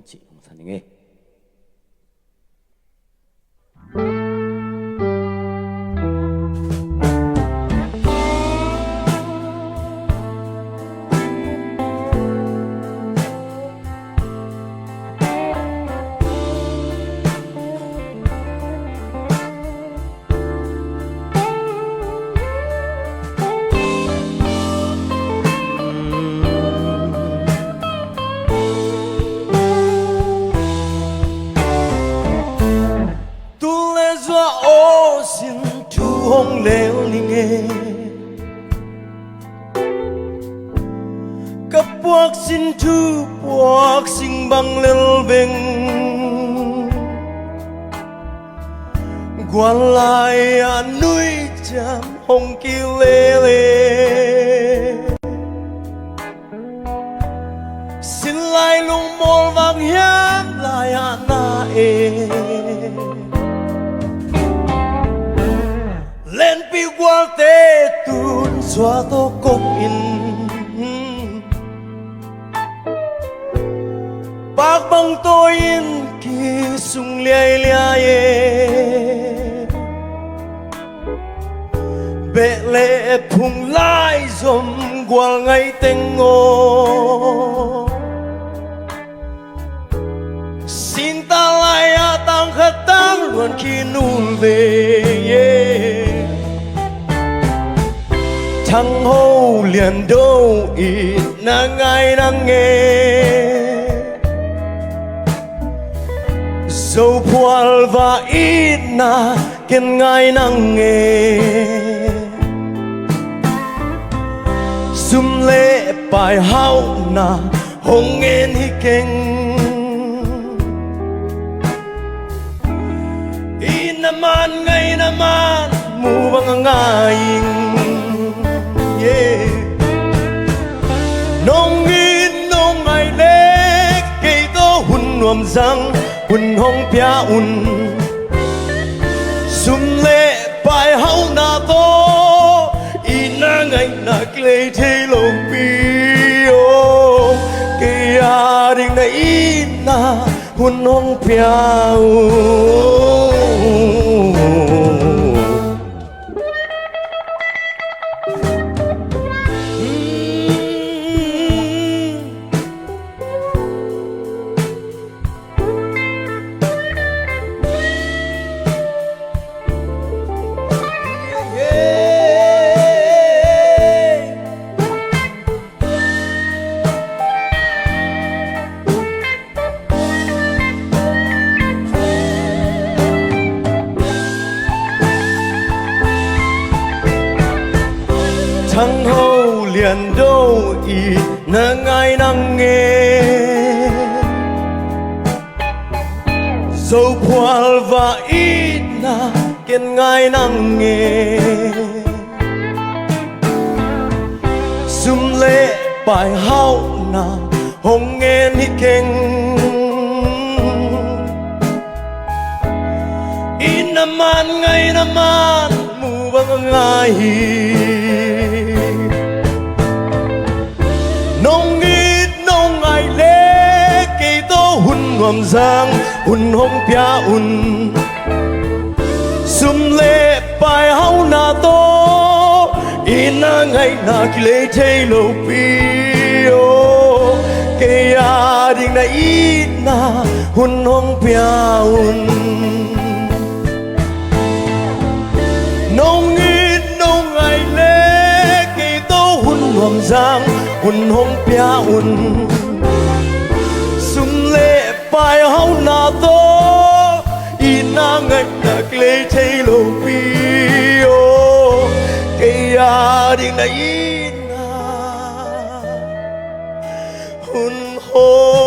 chị không sao nghe hong leo ni nghe cấp buộc xin thu buộc xin bằng lel veng quan lại núi chạm hong kêu lê lê xin lại lung mol vang hiam lại na e lên pi quang tế tuôn xóa tô công in bác băng tôi in kỳ sung liai liai bệ lệ phùng lai dùm qua ngay tên ngô xin ta lại tăng khát tăng luôn khi nụ về thằng hô liền đâu ít na ngay năng nghe dâu poal và ít na kiên ngay năng nghe sum lệ bài hao na hong nghe hi kinh in naman ngay naman mu bang ngaing nông in nông ngày lễ cây to hun nuam răng hun hong pia un sum lệ bài hao na to ina ngày na clay thay lồng bio cây đình na ina hun hong pia thằng hô liền đâu ít na ngay năng nghe dâu poal và ít na kiên ngay năng nghe sum lệ bài hao na hong nghe ni keng in naman ngay naman mu bang ngay nông ít nông ngày lễ cây to hun ngòm giang hun hong pia un sum lệ bài hao na to ina ngày na kile thay lo pio cây đình na ina hun hong pia un nông ít nông ngày lễ cây to hun ngòm giang hun hong pia un sum lệ bài hao na to ina ngay na clay thay lo pio cây đình na ina hun hong